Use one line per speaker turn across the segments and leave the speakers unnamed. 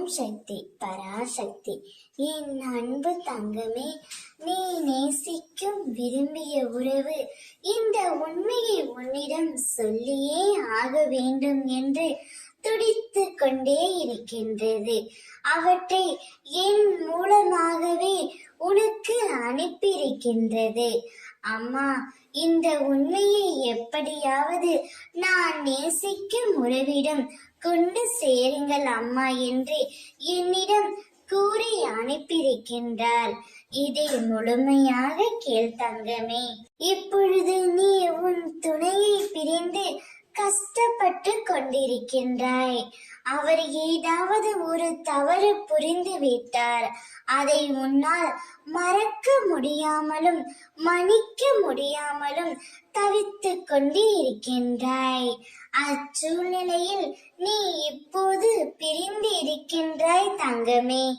ஓம் சக்தி பராசக்தி. என் அன்பு தங்கமே, நீ நேசிக்கும் விரும்பிய உறவு இந்த உண்மையை உன்னிடம் சொல்லியே ஆக வேண்டும் என்று துடித்து கொண்டே இருக்கின்றது. அவற்றை என் மூலமாகவே உனக்கு அனுப்பியிருக்கின்றது. அம்மா, இந்த உண்மையை எப்படியாவது நான் நேசிக்கும் உறவிடம் கொண்டு சேருங்கள் அம்மா என்று என்னிடம் கூறி அனுப்பியிருக்கின்றார். இதை முழுமையாக கேள் தங்கமே. இப்பொழுது நீ உன் துணையை பிரிந்து கஷ்டப்பட்டு கொண்டிருக்கின்றாய். அவர் ஏதாவது ஒரு தவறு புரிந்து விட்டார். அதை உன்னால் மறக்க முடியாமலும் மன்னிக்க முடியாமலும் தவித்துக் கொண்டே இருக்கின்றாய். அச்சூழ்நிலையில் நீ இப்போது பிரிந்து இருக்கின்றாய் தங்கமே.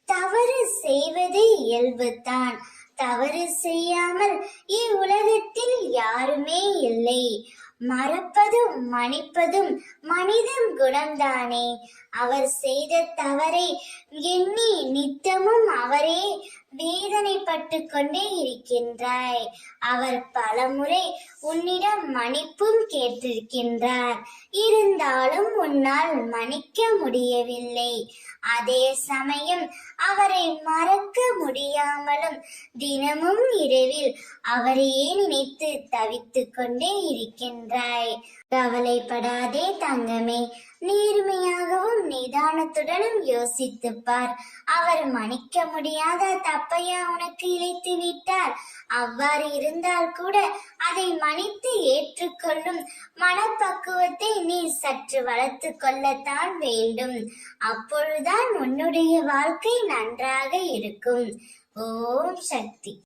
தவறு செய்வது இயல்புதான். தவறு செய்யாமல் இவ்வுலகத்தில் யாருமே இல்லை. மறப்பதும் மன்னிப்பதும் மனிதன் குணம்தானே. அவர் செய்த தவறை எண்ணி நித்தமும் அவரே வேதனைப்பட்டு கொண்டே இருக்கின்றாய். அவர் பலமுறை உன்னிடம் மன்னிப்பும் கேட்டிருக்கின்றார். இருந்தாலும் உன்னால் மன்னிக்க முடியவில்லை. அதே சமயம் அவரை மறக்க முடியாமலும் தினமும் இரவில் அவரையே நினைத்து தவித்துக் கொண்டே இருக்கின்றாய். கவலைப்படாதே தங்கமே. நேர்மையாகவும் நிதானத்துடனும் யோசித்துப் பார். அவர் மன்னிக்க முடியாத தப்பையா உனக்கு இழைத்து விட்டார்? அவ்வாறு இருந்தால் கூட அதை மன்னித்து ஏற்றுக்கொள்ளும் மனப்பக்குவத்தை நீ சற்று வளர்த்து கொள்ளத்தான் வேண்டும். அப்பொழுதுதான் உன்னுடைய வாழ்க்கை நன்றாக இருக்கும். ஓம் சக்தி.